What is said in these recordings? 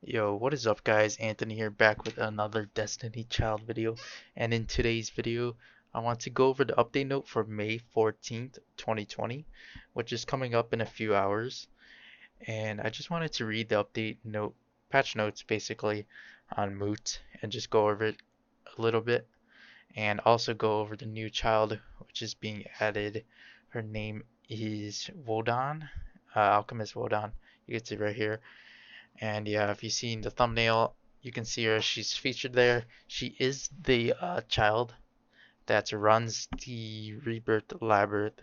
Yo, what is up guys? Anthony here back with another Destiny Child video. And in today's video, I want to go over the update note for May 14th, 2020, which is coming up in a few hours. And I just wanted to read the update note, patch notes basically on Moot and just go over it a little bit. And also go over the new child which is being added. Her name is Wodan, Alchemist Wodan. You can see right here. And yeah, if you've seen the thumbnail, you can see her. She's featured there. She is the child that runs the Rebirth Labyrinth,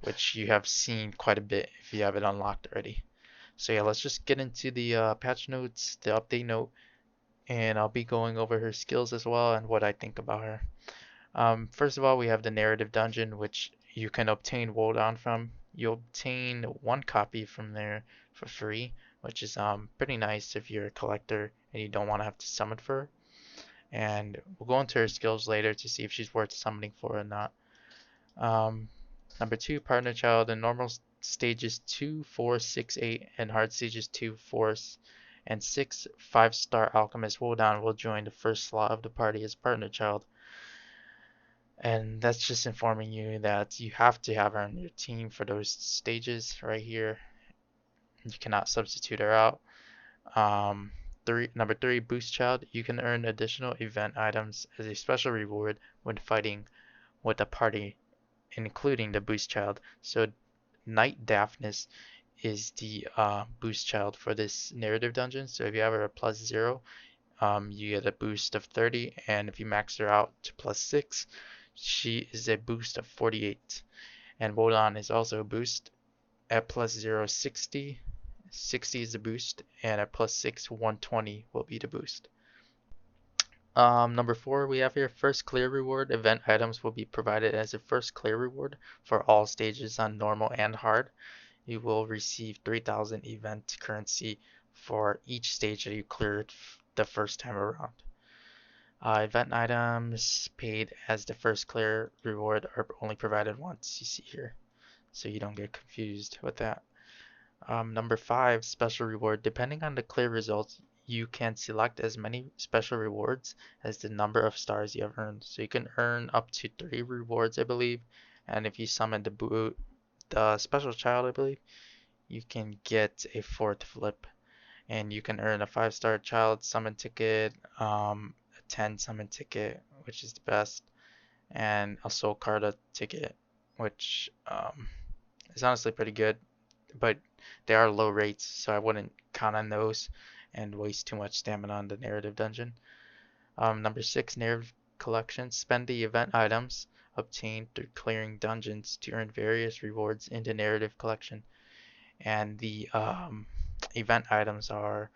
which you have seen quite a bit if you have it unlocked already. So yeah, let's just get into the patch notes, the update note, and I'll be going over her skills as well and what I think about her. First of all, we have the narrative dungeon, which you can obtain Wodan from. You obtain one copy from there for free, which is pretty nice if you're a collector and you don't want to have to summon for her. And we'll go into her skills later to see if she's worth summoning for or not. Um, Number two, partner child in normal stages 2, 4, 6, 8, and hard stages 2, 4, and 6, 5-star alchemist Wodan will join the first slot of the party as partner child. And that's just informing you that you have to have her on your team for those stages right here. You cannot substitute her out. Um, Number three, Boost Child. You can earn additional event items as a special reward when fighting with a party, including the Boost Child. So Knight Daphnis is the Boost Child for this narrative dungeon. So if you have her at +0, you get a boost of 30, and if you max her out to +6, she is a boost of 48. And Wodan is also a boost at +0, 60. 60 is the boost, and at +6, 120 will be the boost. Number four, we have here first clear reward. Event items will be provided as a first clear reward for all stages on normal and hard. You will receive 3,000 event currency for each stage that you cleared the first time around. Event items paid as the first clear reward are only provided once, you see here, so you don't get confused with that. Number five, special reward. Depending on the clear results, you can select as many special rewards as the number of stars you have earned. So you can earn up to 3 rewards, I believe. And if you summon the special child, I believe, you can get a fourth flip. And you can earn a 5-star child summon ticket, a 10 summon ticket, which is the best, and a soul carta ticket, which is honestly pretty good, but they are low rates, so I wouldn't count on those and waste too much stamina on the narrative dungeon. Number six, narrative collection. Spend the event items obtained through clearing dungeons to earn various rewards in the narrative collection. And the event items are: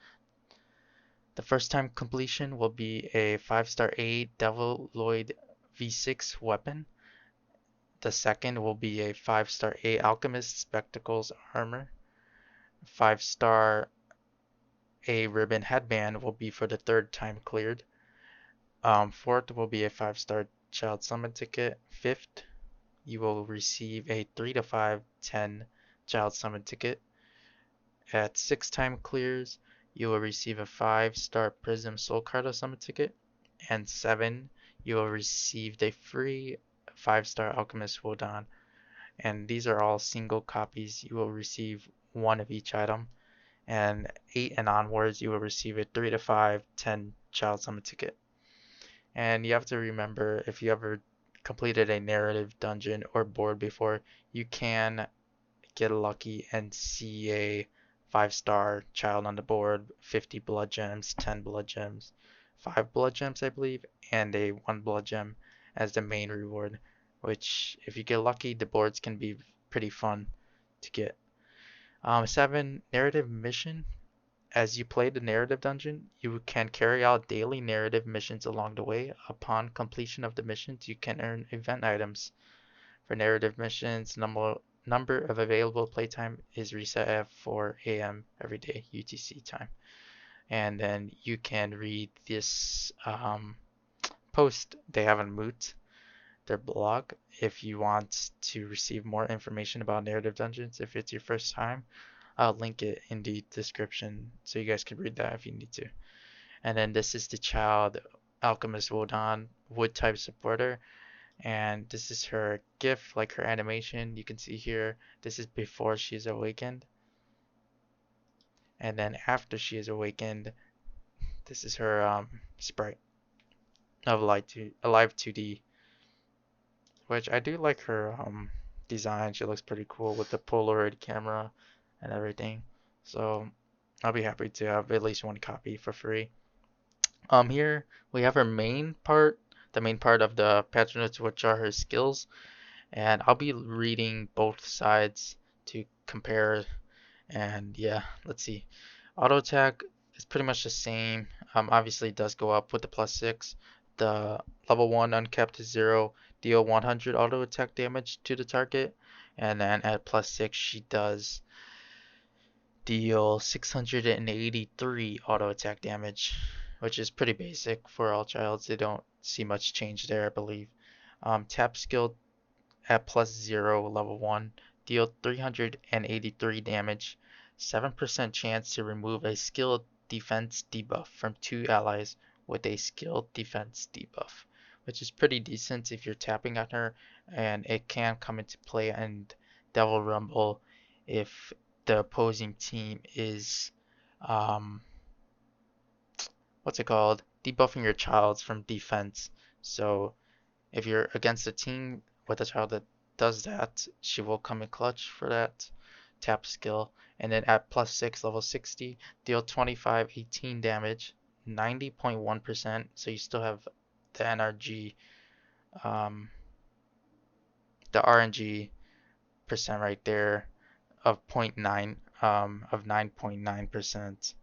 the first time completion will be a 5-star A Devil Lloyd V6 weapon. The second will be a 5-star A Alchemist Spectacles armor. 5-star A Ribbon Headband will be for the third time cleared. Fourth will be a 5-star Child Summon ticket. Fifth, you will receive a 3 to 5, 10 Child Summon ticket. At 6 time clears, you will receive a 5-star Prism Soul Carta Summon ticket. And 7, you will receive a free 5-star Alchemist Wodan. And these are all single copies. You will receive one of each item. And 8 and onwards, you will receive a 3 to 5, 10 Child Summon ticket. And you have to remember, if you ever completed a narrative dungeon or board before, you can get lucky and see a 5-star child on the board, 50 blood gems, 10 blood gems, 5 blood gems, I believe, and a 1 blood gem as the main reward, which, if you get lucky, the boards can be pretty fun to get. 7, narrative mission. As you play the narrative dungeon, you can carry out daily narrative missions along the way. Upon completion of the missions, you can earn event items. For narrative missions, number of available playtime is reset at 4 a.m. every day, UTC time. And then you can read this post they have on Moot, their blog, if you want to receive more information about narrative dungeons if it's your first time. I'll link it in the description so you guys can read that if you need to. And then this is the child Alchemist Wodan, wood type supporter. And this is her gift, like her animation. You can see here, this is before she's awakened. And then after she is awakened, this is her sprite of Alive 2D, which I do like her design. She looks pretty cool with the Polaroid camera and everything. So I'll be happy to have at least one copy for free. Here we have her main part, the main part of the patronage, which are her skills, and I'll be reading both sides to compare. And yeah, let's see. Auto attack is pretty much the same. Obviously it does go up with the +6. The level 1 uncapped to 0, deal 100 auto attack damage to the target, and then at +6 she does deal 683 auto attack damage, which is pretty basic for all childs. They don't see much change there, I believe. Tap skill at +0, level 1, deal 383 damage, 7% chance to remove a skill defense debuff from 2 allies with a skill defense debuff, which is pretty decent if you're tapping on her, and it can come into play in Devil Rumble if the opposing team is um, what's it called? Debuffing your childs from defense. So if you're against a team with a child that does that, she will come in clutch for that tap skill. And then at +6, level 60, deal 2518 damage, 90.1%. So you still have the NRG, um, the RNG percent right there of 0.9, of 9.9%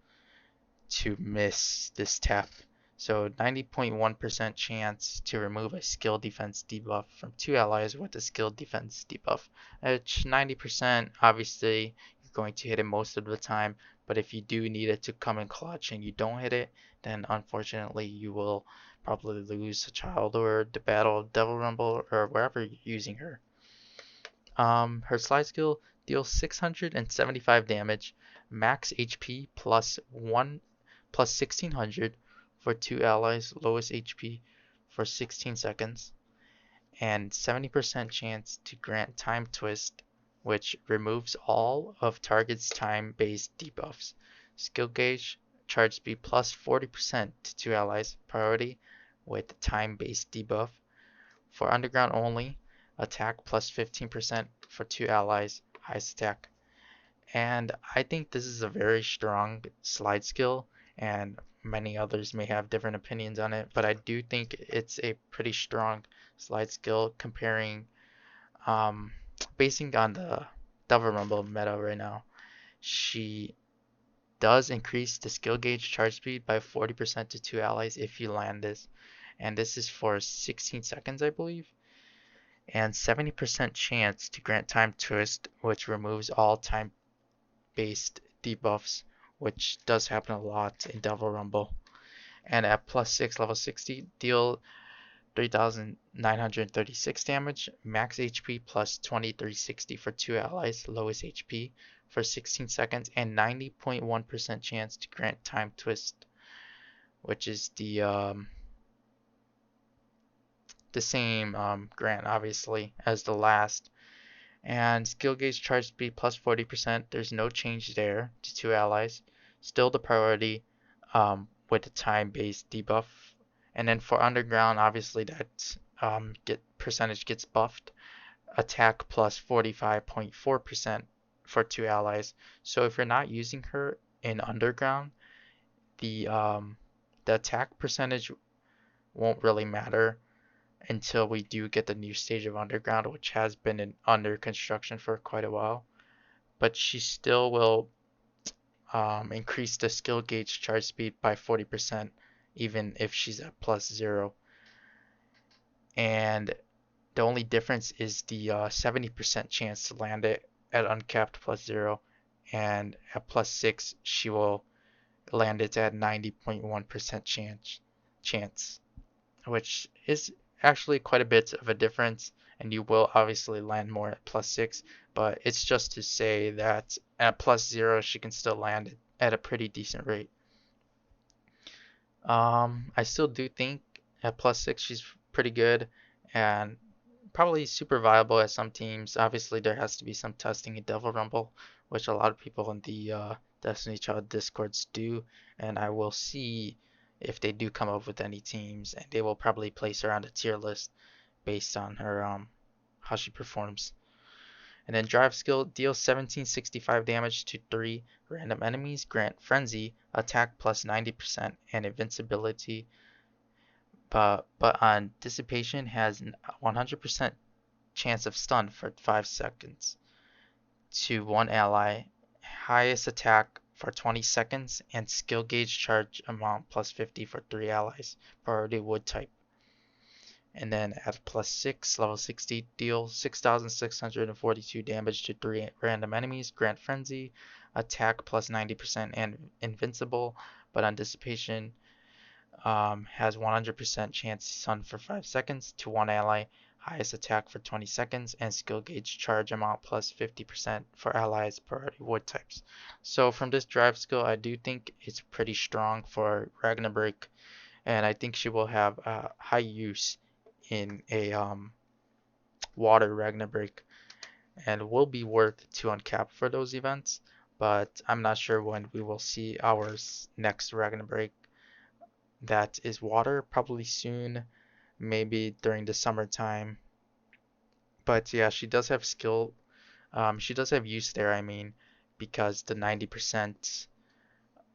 to miss this tap. So 90.1% chance to remove a skill defense debuff from 2 allies with a skill defense debuff. Which 90% obviously you're going to hit it most of the time, but if you do need it to come in clutch and you don't hit it, then unfortunately you will probably lose a child or the battle of Devil Rumble or wherever you're using her. Her slide skill deals 675 damage, max HP +1 +1600 for 2 allies, lowest HP for 16 seconds, and 70% chance to grant Time Twist, which removes all of target's time-based debuffs. Skill gauge, charge speed +40% to 2 allies, priority with time-based debuff. For underground only, attack +15% for 2 allies, highest attack. And I think this is a very strong slide skill, and many others may have different opinions on it, but I do think it's a pretty strong slide skill comparing, um, basing on the Devil Rumble meta right now. She does increase the skill gauge charge speed by 40% to 2 allies if you land this, and this is for 16 seconds, I believe, and 70% chance to grant Time Twist, which removes all time based debuffs, which does happen a lot in Devil Rumble. And at +6, level 60, deal 3,936 damage, max HP +2360 for 2 allies, lowest HP for 16 seconds, and 90.1% chance to grant Time Twist, which is the same grant obviously as the last. And skill gauge charge speed +40%. There's no change there to 2 allies. Still the priority with the time-based debuff. And then for underground, obviously that percentage gets buffed. Attack +45.4% for 2 allies. So if you're not using her in underground, the attack percentage won't really matter until we do get the new stage of Underground, which has been under construction for quite a while. But she still will increase the skill gauge charge speed by 40%, even if she's at +0. And the only difference is the 70% chance to land it at uncapped +0, and at +6 she will land it at 90.1% chance, which is actually quite a bit of a difference, and you will obviously land more at +6, but it's just to say that at +0 she can still land it at a pretty decent rate. I still do think at +6 she's pretty good and probably super viable at some teams. Obviously, there has to be some testing in Devil Rumble, which a lot of people in the Destiny Child Discords do, and I will see if they do come up with any teams, and they will probably place her on the tier list based on her how she performs. And then Drive Skill deals 1765 damage to 3 random enemies, grant Frenzy, attack plus 90%, and invincibility, but on Dissipation has 100% chance of stun for 5 seconds to one ally, highest attack for 20 seconds, and skill gauge charge amount plus 50 for 3 allies, priority wood type. And then at +6, level 60, deal 6,642 damage to 3 random enemies, grant Frenzy, attack plus 90%, and invincible, but on Dissipation has 100% chance to stun for 5 seconds to one ally, highest attack for 20 seconds, and skill gauge charge amount plus 50% for allies priority wood types. So from this drive skill, I do think it's pretty strong for Ragnarok, and I think she will have high use in a water Ragnarok and will be worth to uncap for those events, but I'm not sure when we will see our next Ragnarok that is water, probably soon, maybe during the summertime. But yeah, she does have skill, she does have use there, I mean, because the 90%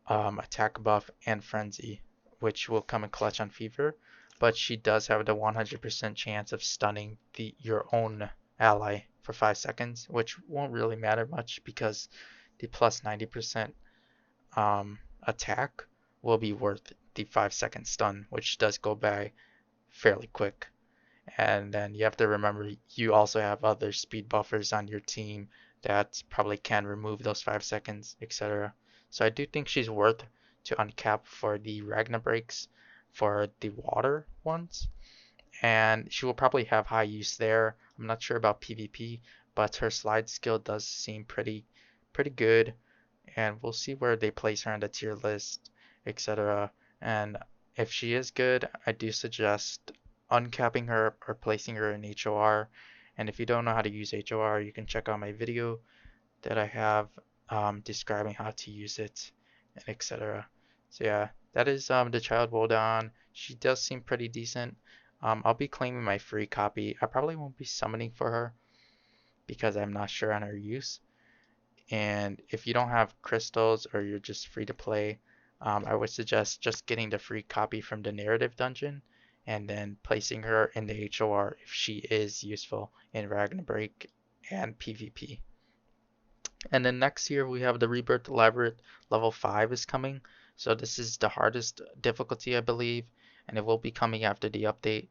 attack buff and frenzy, which will come in clutch on fever, but she does have the 100% chance of stunning your own ally for 5 seconds, which won't really matter much because the plus 90% attack will be worth the 5-second stun, which does go by fairly quick. And then you have to remember you also have other speed buffers on your team that probably can remove those 5 seconds, etc. So I do think she's worth to uncap for the Ragnarok's for the water ones. And she will probably have high use there. I'm not sure about PvP, but her slide skill does seem pretty good. And we'll see where they place her on the tier list, etc. And if she is good, I do suggest uncapping her or placing her in HOR. And if you don't know how to use HOR, you can check out my video that I have describing how to use it and etc. So yeah, that is the child Wodan. She does seem pretty decent. I'll be claiming my free copy. I probably won't be summoning for her because I'm not sure on her use. And if you don't have crystals or you're just free to play, I would suggest just getting the free copy from the narrative dungeon and then placing her in the HOR if she is useful in Ragnarok and PvP. And then next year we have the Rebirth Elaborate level 5 is coming. So this is the hardest difficulty I believe, and it will be coming after the update.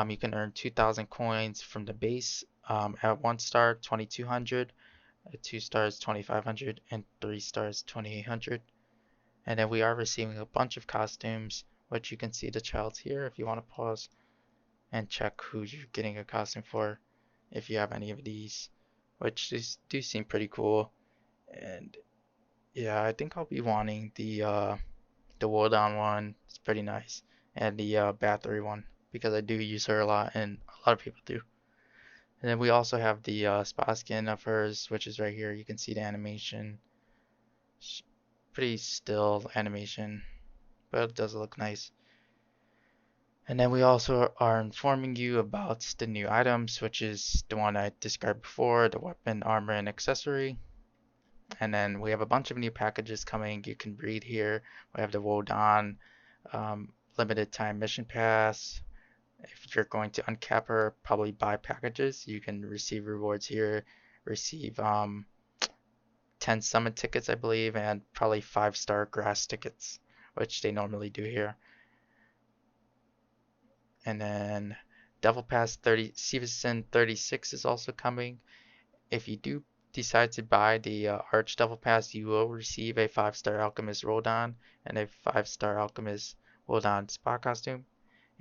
You can earn 2,000 coins from the base at 1 star 2,200, at 2 stars 2,500, and 3 stars 2,800. And then we are receiving a bunch of costumes, which you can see the childs here if you want to pause and check who you're getting a costume for if you have any of these, which do seem pretty cool. And yeah, I think I'll be wanting the Wodan one. It's pretty nice, and the Battery one because I do use her a lot, and a lot of people do. And then we also have the spa skin of hers, which is right here. You can see the animation. Pretty still animation, but it does look nice. And then we also are informing you about the new items, which is the one I described before, the weapon, armor, and accessory. And then we have a bunch of new packages coming. You can read here. We have the Wodan limited time mission pass. If you're going to uncap her, probably buy packages. You can receive rewards here, receive 10 summon tickets, I believe, and probably 5-star grass tickets, which they normally do here. And then Devil Pass 30 Season 36 is also coming. If you do decide to buy the Arch Devil Pass, you will receive a 5-star Alchemist Wodan and a 5-star Alchemist Wodan Spa costume.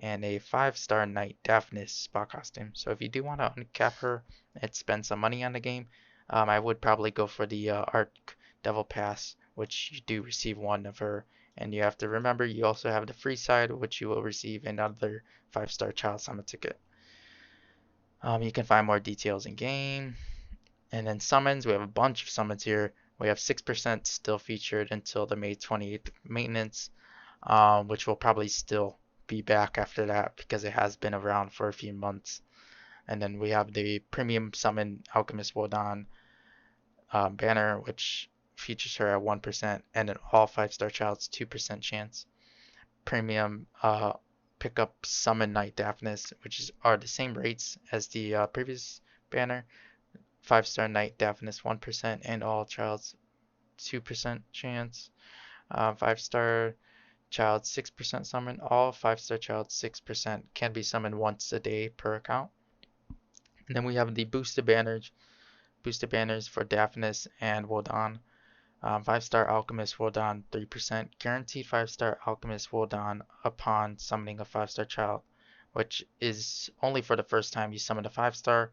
and a 5-star Knight Daphnis spot costume. So if you do want to uncap her and spend some money on the game, I would probably go for the Arc Devil Pass, which you do receive one of her. And you have to remember you also have the free side, which you will receive another 5-star Child Summon ticket. You can find more details in game. And then summons, we have a bunch of summons here. We have 6% still featured until the May 28th maintenance, which will probably still be back after that because it has been around for a few months. And then we have the premium summon Alchemist Wodan banner, which features her at 1%, and an all 5-star child's 2% chance. Premium pickup summon Knight Daphnis, which are the same rates as the previous banner. 5-star Knight Daphnis 1%, and all child's 2% chance. 5-star child 6% summon. All 5-star child 6% can be summoned once a day per account. And then we have the boosted banners for Daphnis and Wodan. 5-star Alchemist Wodan 3%. Guaranteed 5-star Alchemist Wodan upon summoning a 5-star child, which is only for the first time you summon a 5-star,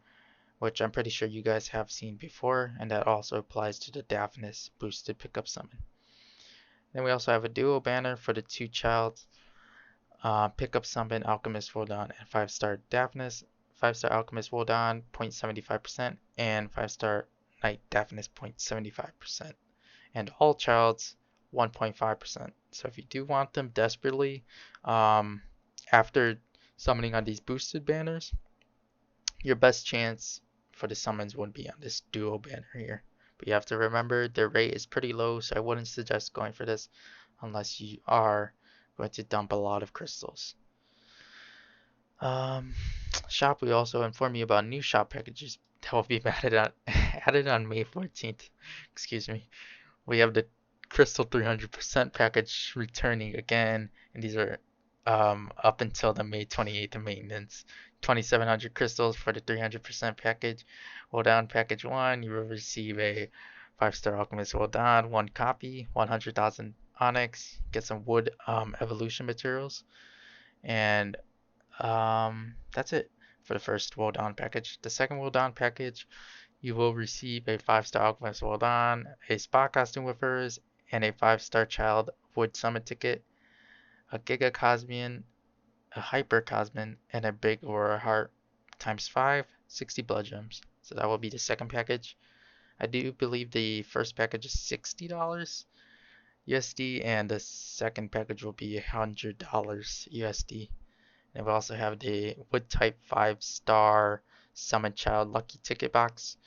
which I'm pretty sure you guys have seen before, and that also applies to the Daphnis boosted pickup summon. Then we also have a duo banner for the 2-child pickup summon Alchemist Wodan and 5-star Daphnis. 5-star Alchemist Wodan 0.75% and 5-star Knight Daphnis 0.75%. And all childs 1.5%. So if you do want them desperately, after summoning on these boosted banners, your best chance for the summons would be on this duo banner here. But you have to remember the rate is pretty low, so I wouldn't suggest going for this unless you are going to dump a lot of crystals. Shop, we also inform you about new shop packages that will be added on May 14th. Excuse me. We have the Crystal 300% package returning again, and these are up until the May 28th maintenance. 2,700 crystals for the 300% package. Wodan package 1, you will receive a 5-star Alchemist Wodan, 1 copy, 100,000 Onyx, get some wood evolution materials, and that's it for the first Wodan package. The second Wodan package, you will receive a 5-star Alchemist Wodan, a spot costume with hers, and a 5-star child wood summon ticket, a Giga Cosmian, a Hyper Cosmin, and a Big Aurora Heart times 5, 60 blood gems. So that will be the second package. I do believe the first package is $60 USD, and the second package will be $100 USD. And we also have the Wood type 5-star Summon Child Lucky Ticket Box.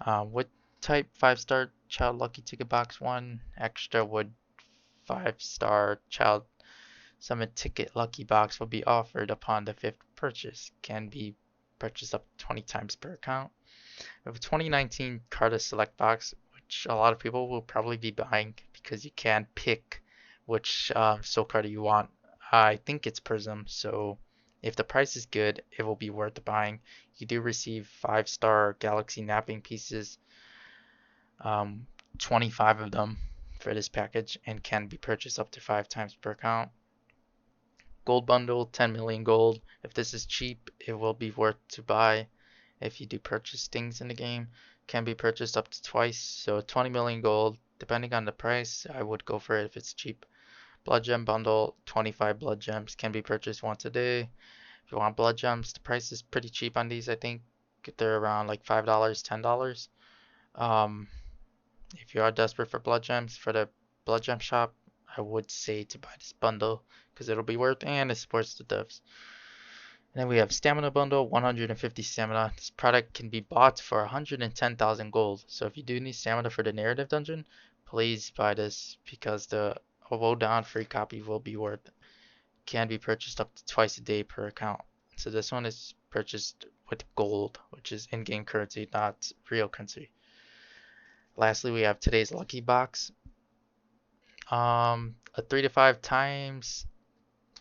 Wood type 5-star Child Lucky Ticket Box 1, extra Wood 5-star Child Summon Ticket Lucky Box will be offered upon the 5th purchase. Can be purchased up to 20 times per account. We have a 2019 Carta Select Box, which a lot of people will probably be buying because you can pick which Soul Carta you want. I think it's Prism, so if the price is good, it will be worth buying. You do receive 5-star Galaxy Napping Pieces, 25 of them for this package, and can be purchased up to 5 times per account. Gold bundle, 10 million gold. If this is cheap, it will be worth to buy. If you do purchase things in the game, can be purchased up to twice. So 20 million gold, depending on the price, I would go for it if it's cheap. Blood gem bundle, 25 blood gems, can be purchased once a day. If you want blood gems, the price is pretty cheap on these. I think they're around like $5, $10. If you are desperate for blood gems for the blood gem shop, I would say to buy this bundle because it'll be worth and it supports the devs. And then we have stamina bundle, 150 stamina. This product can be bought for 110,000 gold. So if you do need stamina for the narrative dungeon, please buy this because the Wodan free copy will be worth. Can be purchased up to twice a day per account. So this one is purchased with gold, which is in-game currency, not real currency. Lastly, we have today's lucky box. A 3 to 5 times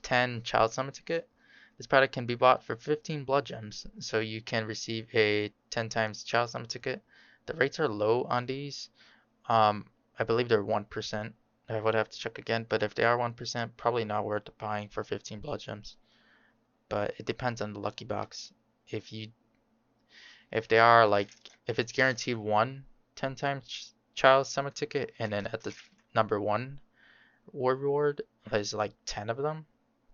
10 child summon ticket. This product can be bought for 15 blood gems, so you can receive a 10 times child summon ticket. The rates are low on these. I believe they're 1%. I would have to check again, but if they are 1%, probably not worth buying for 15 blood gems. but it depends on the lucky box. If you if they are like if it's guaranteed one 10 times child summon ticket and then at the number one reward is like 10 of them,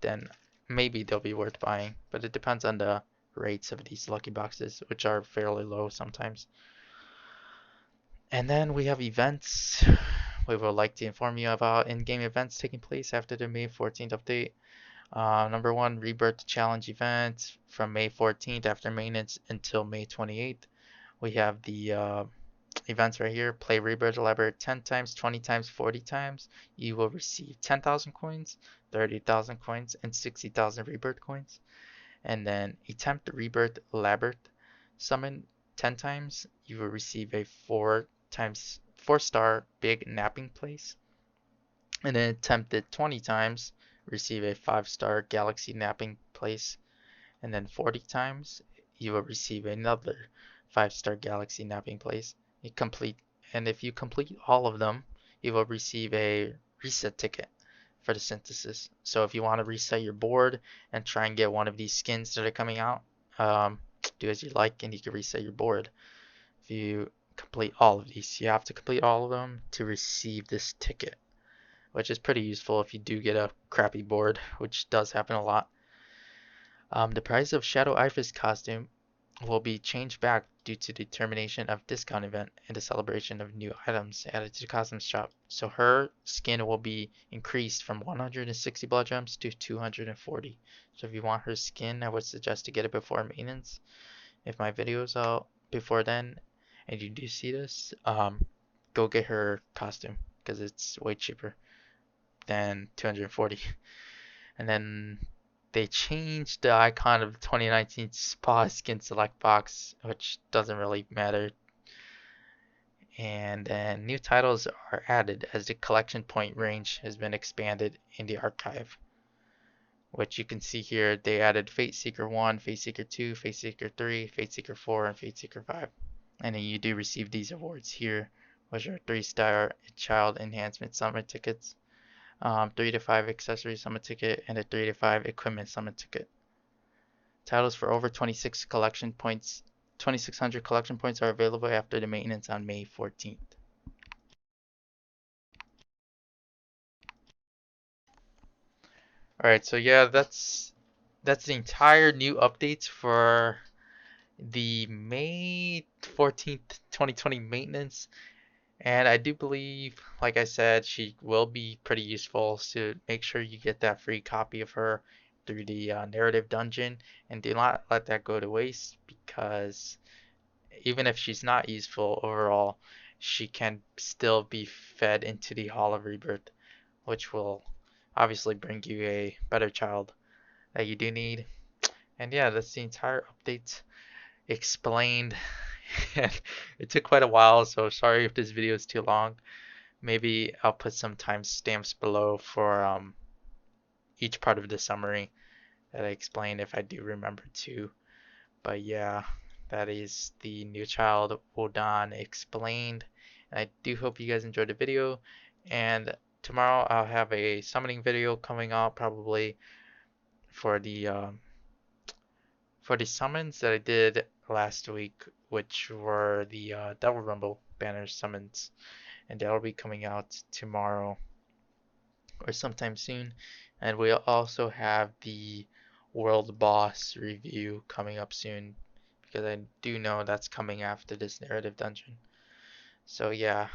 then maybe they'll be worth buying. But it depends on the rates of these lucky boxes, which are fairly low sometimes. And then we have events. We would like to inform you about in-game events taking place after the May 14th update. Number one, Rebirth Challenge event from May 14th after maintenance until May 28th. We have the events right here. Play Rebirth Elaborate 10 times, 20 times, 40 times. You will receive 10,000 coins, 30,000 coins, and 60,000 Rebirth coins. And then attempt Rebirth Elaborate Summon 10 times. You will receive a 4-star Big Napping Place. And then attempt it 20 times. Receive a 5-star Galaxy Napping Place. And then 40 times. You will receive another 5-star Galaxy Napping Place. And if you complete all of them, you will receive a reset ticket for the synthesis. So if you want to reset your board and try and get one of these skins that are coming out, do as you like and you can reset your board. If you complete all of these, you have to complete all of them to receive this ticket, which is pretty useful if you do get a crappy board, which does happen a lot. The price of Shadow Iris costume will be changed back due to the termination of discount event and the celebration of new items added to the costume shop. So her skin will be increased from 160 blood gems to 240. So if you want her skin, I would suggest to get it before maintenance. If my video is out before then and you do see this, go get her costume because it's way cheaper than 240. And then they changed the icon of the 2019 Spa Skin Select box, which doesn't really matter. And then new titles are added as the collection point range has been expanded in the archive. Which you can see here, they added Fate Seeker 1, Fate Seeker 2, Fate Seeker 3, Fate Seeker 4, and Fate Seeker 5. And then you do receive these awards here, which are 3-star Child Enhancement Summon tickets, 3 to 5 accessory summon ticket, and a 3 to 5 equipment summon ticket. Titles for over 2,600 collection points are available after the maintenance on May 14th. Alright, so yeah, that's the entire new updates for the May 14th, 2020 maintenance. And I do believe, like I said, she will be pretty useful, so make sure you get that free copy of her through the narrative dungeon, and do not let that go to waste, because even if she's not useful overall, she can still be fed into the Hall of Rebirth, which will obviously bring you a better child that you do need. And yeah, that's the entire update explained. It took quite a while, so sorry if this video is too long. Maybe I'll put some timestamps below for each part of the summary that I explained if I do remember to. But yeah, that is the new child Wodan explained. And I do hope you guys enjoyed the video. And tomorrow I'll have a summoning video coming out probably for the summons that I did last week, which were the Devil Rumble banner summons, and that'll be coming out tomorrow or sometime soon. And we'll also have the World Boss review coming up soon, because I do know that's coming after this narrative dungeon. So yeah,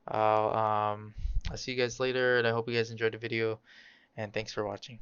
I'll see you guys later, and I hope you guys enjoyed the video, and thanks for watching.